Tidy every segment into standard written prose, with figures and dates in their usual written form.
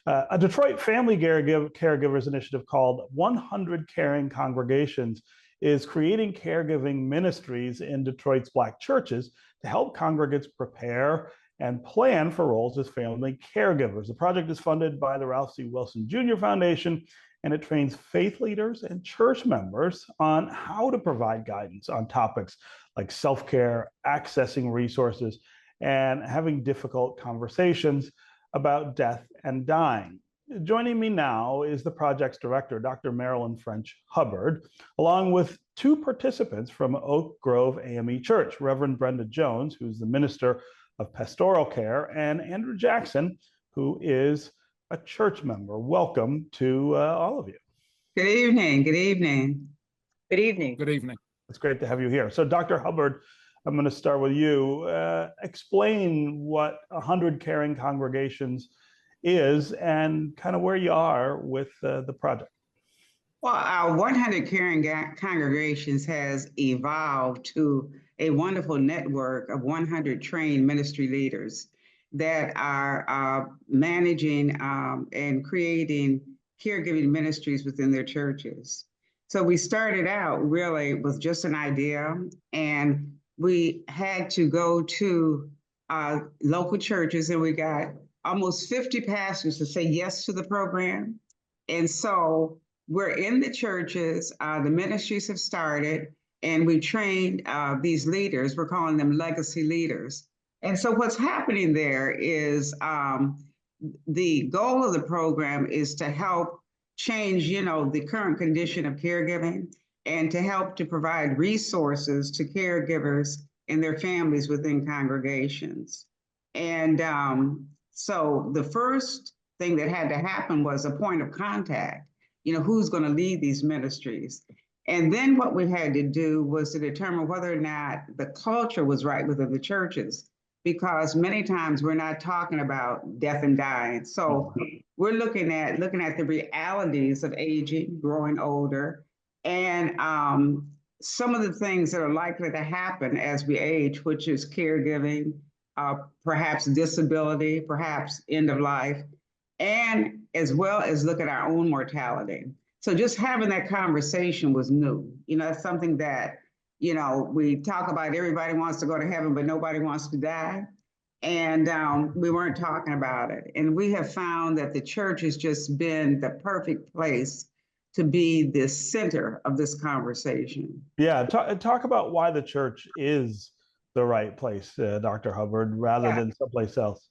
A Detroit family caregivers initiative called 100 Caring Congregations is creating caregiving ministries in Detroit's Black churches to help congregants prepare and plan for roles as family caregivers. The project is funded by the Ralph C. Wilson Jr. Foundation, and it trains faith leaders and church members on how to provide guidance on topics like self-care, accessing resources, and having difficult conversations about death and dying. Joining me now is the project's director, Dr. Marilyn French Hubbard, along with two participants from Oak Grove AME Church, Reverend Brenda Jones, who's the minister of pastoral care, and Andrew Jackson, who is a church member. Welcome to all of you. Good evening. Good evening. Good evening. Good evening. It's great to have you here. So, Dr. Hubbard, I'm going to start with you. Explain what 100 Caring Congregations is and kind of where you are with the project. Well, our 100 Caring Congregations has evolved to a wonderful network of 100 trained ministry leaders that are managing and creating caregiving ministries within their churches. So we started out really with just an idea, and we had to go to local churches, and we got almost 50 pastors to say yes to the program. And so we're in the churches, the ministries have started, and we trained these leaders. We're calling them legacy leaders. And so what's happening there is the goal of the program is to help change, the current condition of caregiving and to help to provide resources to caregivers and their families within congregations. And so the first thing that had to happen was a point of contact, who's going to lead these ministries. And then what we had to do was to determine whether or not the culture was right within the churches, because many times we're not talking about death and dying. So we're looking at the realities of aging, growing older, and some of the things that are likely to happen as we age, which is caregiving, perhaps disability, perhaps end of life, and as well as look at our own mortality. So just having that conversation was new. That's something that, we talk about. Everybody wants to go to heaven, but nobody wants to die. And we weren't talking about it. And we have found that the church has just been the perfect place to be the center of this conversation. Yeah, talk about why the church is the right place, Dr. Hubbard, rather than someplace else.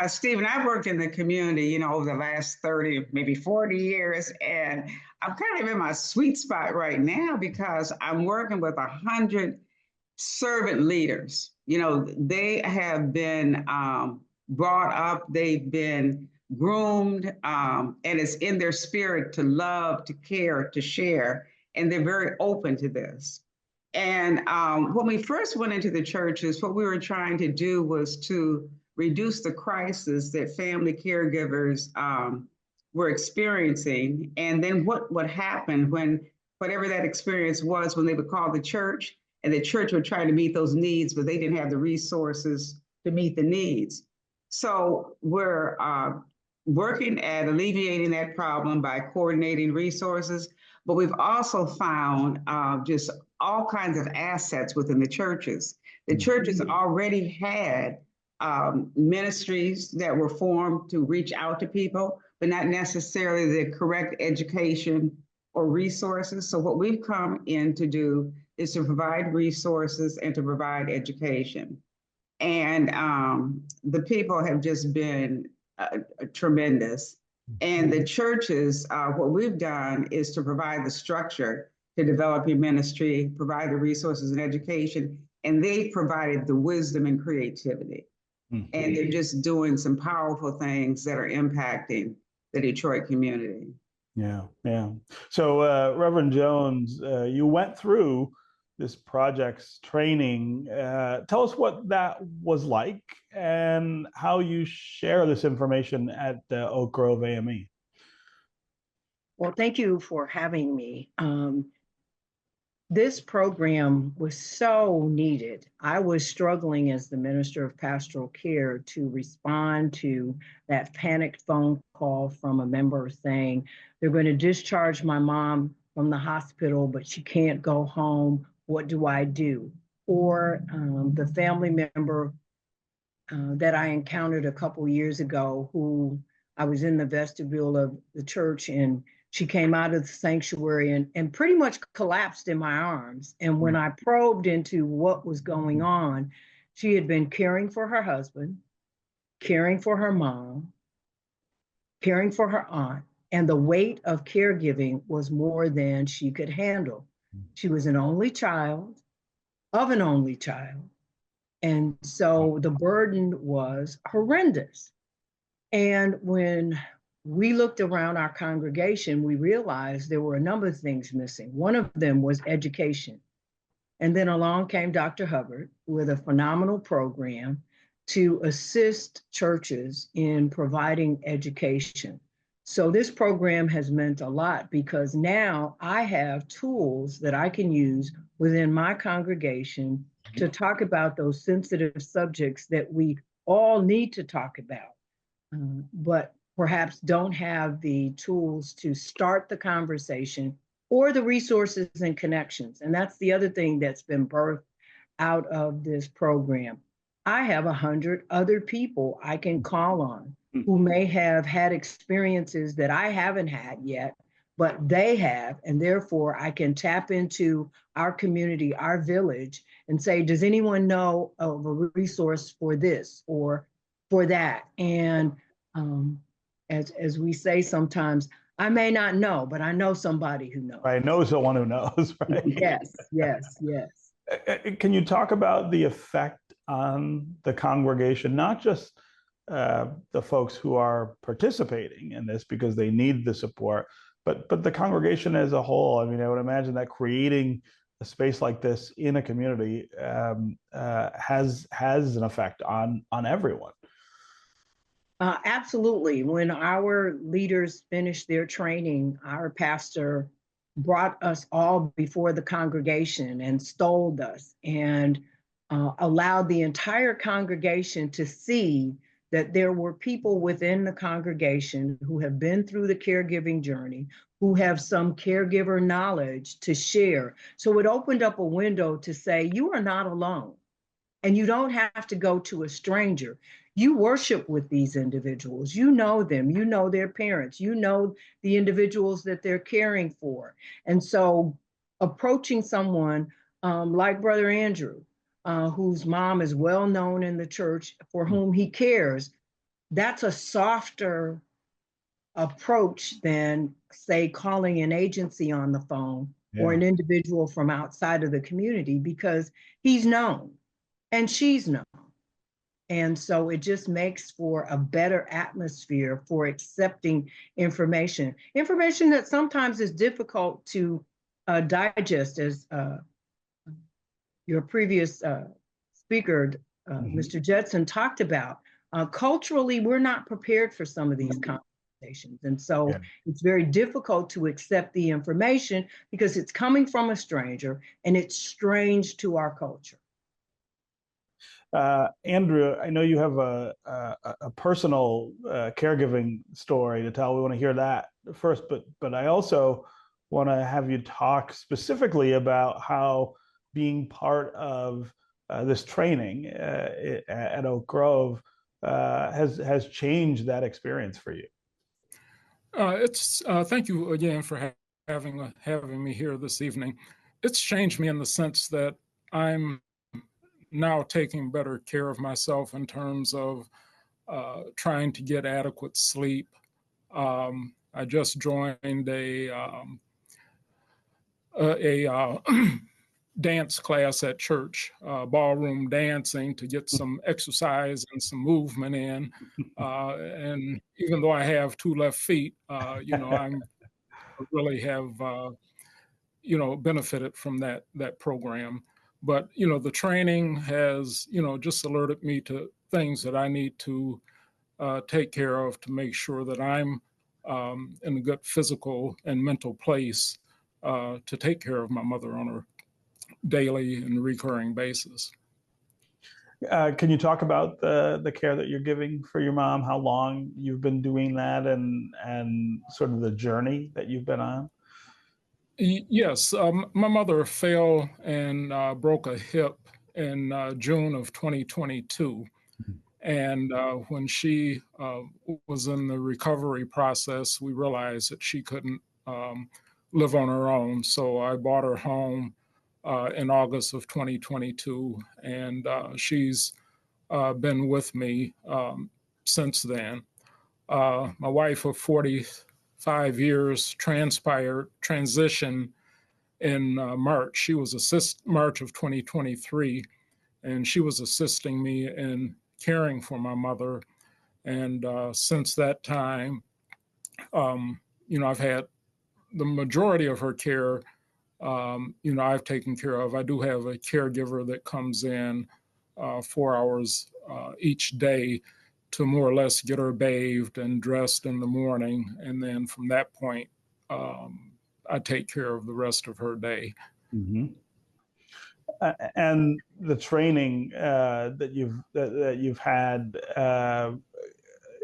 Stephen, I've worked in the community, over the last 30, maybe 40 years, and I'm kind of in my sweet spot right now because I'm working with 100 servant leaders. They have been brought up, they've been groomed, and it's in their spirit to love, to care, to share, and they're very open to this. And when we first went into the churches, what we were trying to do was to reduce the crisis that family caregivers were experiencing. And then what would happen when whatever that experience was, when they would call the church and the church would try to meet those needs, but they didn't have the resources to meet the needs. So we're working at alleviating that problem by coordinating resources, but we've also found just all kinds of assets within the churches. The churches already had ministries that were formed to reach out to people, but not necessarily the correct education or resources. So what we've come in to do is to provide resources and to provide education. And the people have just been tremendous. And the churches, what we've done is to provide the structure to develop your ministry, provide the resources and education, and they've provided the wisdom and creativity. And they're just doing some powerful things that are impacting the Detroit community. Yeah. So, Reverend Jones, you went through this project's training. Tell us what that was like and how you share this information at Oak Grove AME. Well, thank you for having me. This program was so needed. I was struggling as the Minister of Pastoral Care to respond to that panicked phone call from a member saying, they're going to discharge my mom from the hospital, but she can't go home. What do I do? Or the family member that I encountered a couple years ago, who I was in the vestibule of the church, and she came out of the sanctuary and pretty much collapsed in my arms. And when I probed into what was going on, she had been caring for her husband, caring for her mom, caring for her aunt, and the weight of caregiving was more than she could handle. She was an only child of an only child. And so the burden was horrendous. And when we looked around our congregation, we realized there were a number of things missing. One of them was education. And then along came Dr. Hubbard with a phenomenal program to assist churches in providing education. So this program has meant a lot, because now I have tools that I can use within my congregation to talk about those sensitive subjects that we all need to talk about, but perhaps don't have the tools to start the conversation or the resources and connections. And that's the other thing that's been birthed out of this program. I have 100 other people I can call on who may have had experiences that I haven't had yet, but they have, and therefore I can tap into our community, our village, and say, does anyone know of a resource for this or for that? And as we say sometimes, I may not know, but I know somebody who knows. I know someone who knows, right? Yes, yes, yes. Can you talk about the effect on the congregation, not just the folks who are participating in this because they need the support, but the congregation as a whole? I mean, I would imagine that creating a space like this in a community has an effect on everyone. Absolutely. When our leaders finished their training, our pastor brought us all before the congregation and stoled us and allowed the entire congregation to see that there were people within the congregation who have been through the caregiving journey, who have some caregiver knowledge to share. So it opened up a window to say, you are not alone. And you don't have to go to a stranger. You worship with these individuals. You know them. You know their parents. You know the individuals that they're caring for. And so approaching someone like Brother Andrew, whose mom is well known in the church, for whom he cares, that's a softer approach than, say, calling an agency on the phone or an individual from outside of the community, because he's known and she's known. And so it just makes for a better atmosphere for accepting information that sometimes is difficult to digest, as your previous speaker, Mr. Judson, talked about. Culturally, we're not prepared for some of these conversations. And so it's very difficult to accept the information because it's coming from a stranger and it's strange to our culture. Andrew, I know you have a personal caregiving story to tell. We want to hear that first, but I also want to have you talk specifically about how being part of this training at Oak Grove has changed that experience for you. Thank you again for having me here this evening. It's changed me in the sense that I'm now taking better care of myself in terms of trying to get adequate sleep. I just joined a dance class at church, ballroom dancing, to get some exercise and some movement in. And even though I have two left feet, I really have benefited from that program. But, the training has, just alerted me to things that I need to take care of to make sure that I'm in a good physical and mental place to take care of my mother on her daily and recurring basis. Can you talk about the care that you're giving for your mom, how long you've been doing that, and sort of the journey that you've been on? Yes, my mother fell and broke a hip in June of 2022. And when she was in the recovery process, we realized that she couldn't live on her own. So I brought her home in August of 2022, and she's been with me since then. My wife of 45 years transitioned in March. She was March of 2023, and she was assisting me in caring for my mother. And since that time, I've had the majority of her care, I've taken care of. I do have a caregiver that comes in 4 hours each day to more or less get her bathed and dressed in the morning. And then from that point, I take care of the rest of her day. Mm-hmm. And the training that you've had,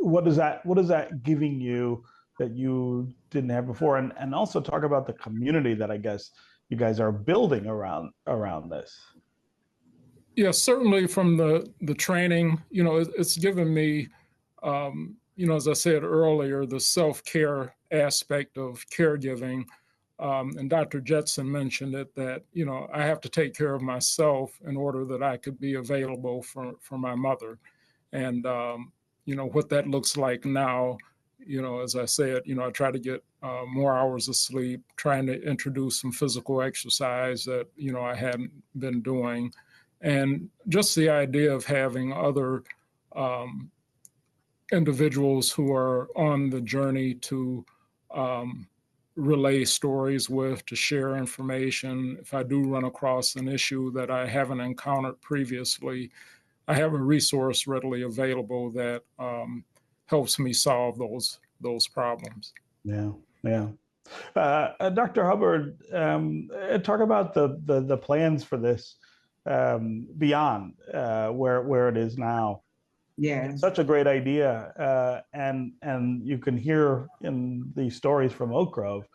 what is that giving you that you didn't have before? And also talk about the community that I guess you guys are building around this. Yeah, certainly from the training, it's given me, as I said earlier, the self-care aspect of caregiving. And Dr. Jetson mentioned it, that, I have to take care of myself in order that I could be available for my mother. And, what that looks like now, as I said, I try to get more hours of sleep, trying to introduce some physical exercise that, I hadn't been doing. And just the idea of having other individuals who are on the journey to relay stories with, to share information. If I do run across an issue that I haven't encountered previously, I have a resource readily available that helps me solve those problems. Yeah, yeah. Dr. Hubbard, talk about the plans for this beyond where it is now. Yeah. It's such a great idea, and you can hear in these stories from Oak Grove,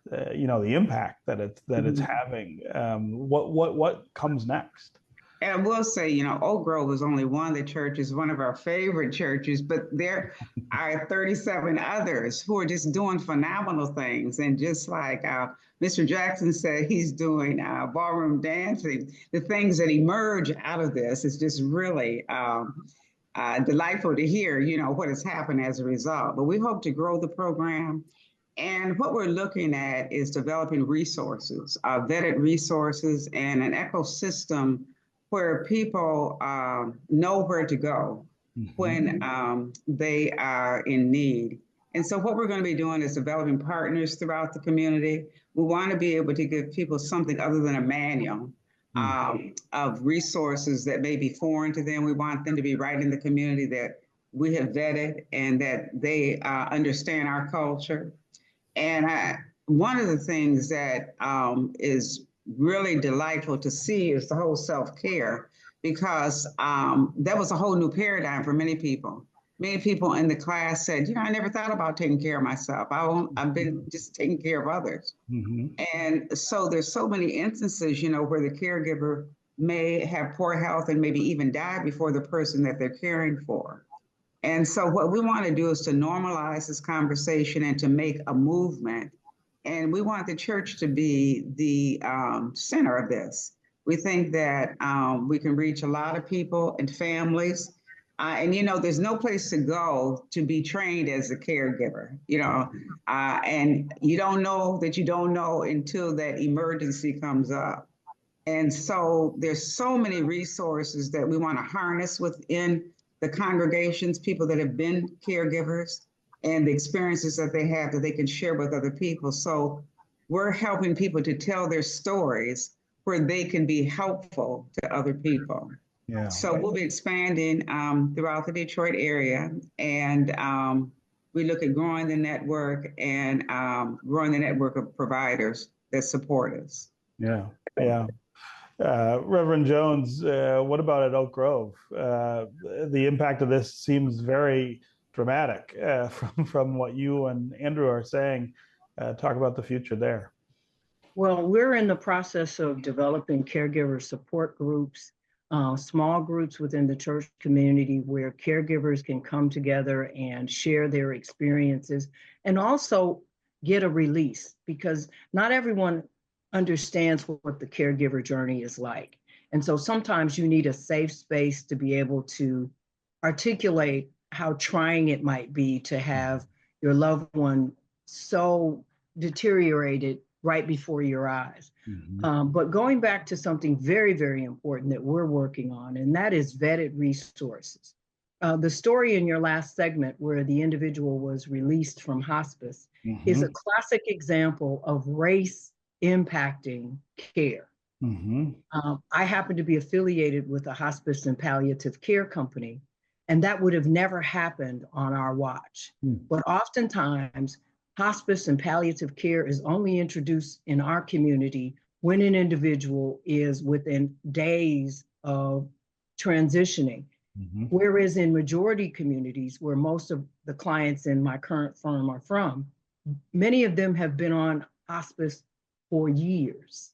the impact that it's having. What comes next? And I will say, Oak Grove is only one of the churches, one of our favorite churches, but there are 37 others who are just doing phenomenal things. And just like Mr. Jackson said, he's doing ballroom dancing. The things that emerge out of this is just really delightful to hear, what has happened as a result. But we hope to grow the program. And what we're looking at is developing resources, vetted resources, and an ecosystem where people know where to go when they are in need. And so what we're going to be doing is developing partners throughout the community. We want to be able to give people something other than a manual of resources that may be foreign to them. We want them to be right in the community that we have vetted and that they understand our culture. And one of the things that is really delightful to see is the whole self-care, because that was a whole new paradigm for many people. Many people in the class said, I never thought about taking care of myself. I've been just taking care of others. And so there's so many instances, where the caregiver may have poor health and maybe even die before the person that they're caring for. And so what we want to do is to normalize this conversation and to make a movement. And we want the church to be the center of this. We think that we can reach a lot of people and families. And, there's no place to go to be trained as a caregiver, and you don't know that you don't know until that emergency comes up. And so there's so many resources that we want to harness within the congregations, people that have been caregivers, and the experiences that they have that they can share with other people. So we're helping people to tell their stories where they can be helpful to other people. Yeah. So we'll be expanding throughout the Detroit area, and we look at growing the network and growing the network of providers that support us. Yeah, yeah. Reverend Jones, what about at Oak Grove? The impact of this seems very dramatic from what you and Andrew are saying. Talk about the future there. Well, we're in the process of developing caregiver support groups, small groups within the church community where caregivers can come together and share their experiences and also get a release, because not everyone understands what the caregiver journey is like. And so sometimes you need a safe space to be able to articulate how trying it might be to have your loved one so deteriorated right before your eyes. But going back to something very, very important that we're working on, and that is vetted resources. The story in your last segment where the individual was released from hospice is a classic example of race impacting care. I happen to be affiliated with a hospice and palliative care company, and that would have never happened on our watch. But oftentimes, hospice and palliative care is only introduced in our community when an individual is within days of transitioning. Whereas in majority communities, where most of the clients in my current firm are from, many of them have been on hospice for years,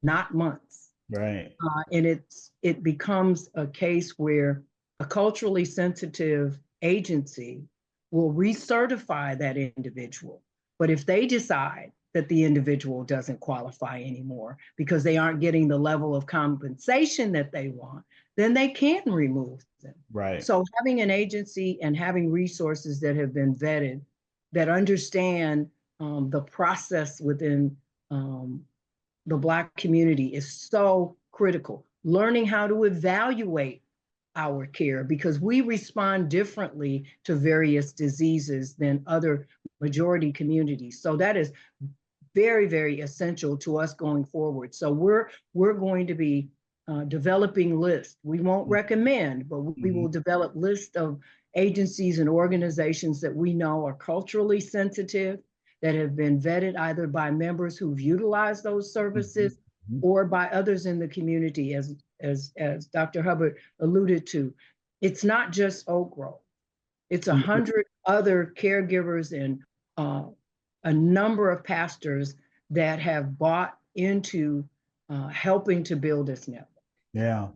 not months. Right. And it becomes a case where a culturally sensitive agency will recertify that individual. But if they decide that the individual doesn't qualify anymore because they aren't getting the level of compensation that they want, then they can remove them. Right. So having an agency and having resources that have been vetted, that understand the process within the Black community is so critical. Learning how to evaluate our care, because we respond differently to various diseases than other majority communities. So that is very, very essential to us going forward. So we're going to be developing lists. We won't recommend, but we will develop lists of agencies and organizations that we know are culturally sensitive, that have been vetted either by members who've utilized those services or by others in the community. As Dr. Hubbard alluded to, it's not just Oak Grove. It's 100 other caregivers and a number of pastors that have bought into helping to build this network. Yeah,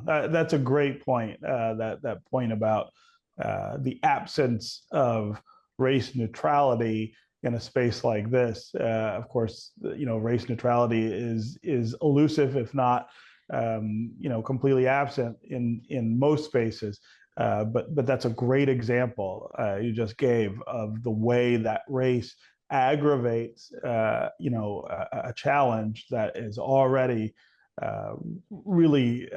that's a great point. That point about the absence of race neutrality in a space like this. Of course, race neutrality is elusive, if not, completely absent in most spaces. But that's a great example you just gave of the way that race aggravates, a challenge that is already really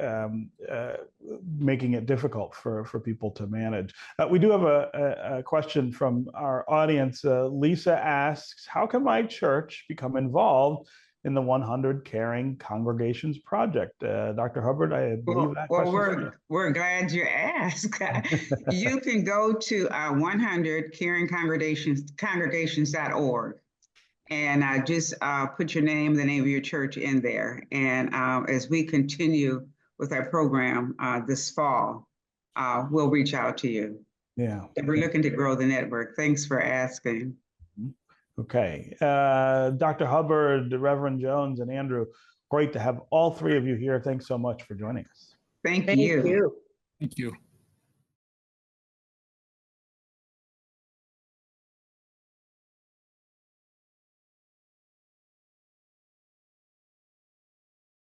making it difficult for people to manage. We do have a question from our audience. Lisa asks, how can my church become involved in the 100 Caring Congregations Project? Dr. Hubbard, I believe that question. We're glad you asked. You can go to 100 Caring Congregations.org. And just put your name, the name of your church in there. And as we continue with our program this fall, we'll reach out to you. Yeah. And we're looking to grow the network. Thanks for asking. Okay. Dr. Hubbard, Reverend Jones, and Andrew, great to have all three of you here. Thanks so much for joining us. Thank you. Thank you.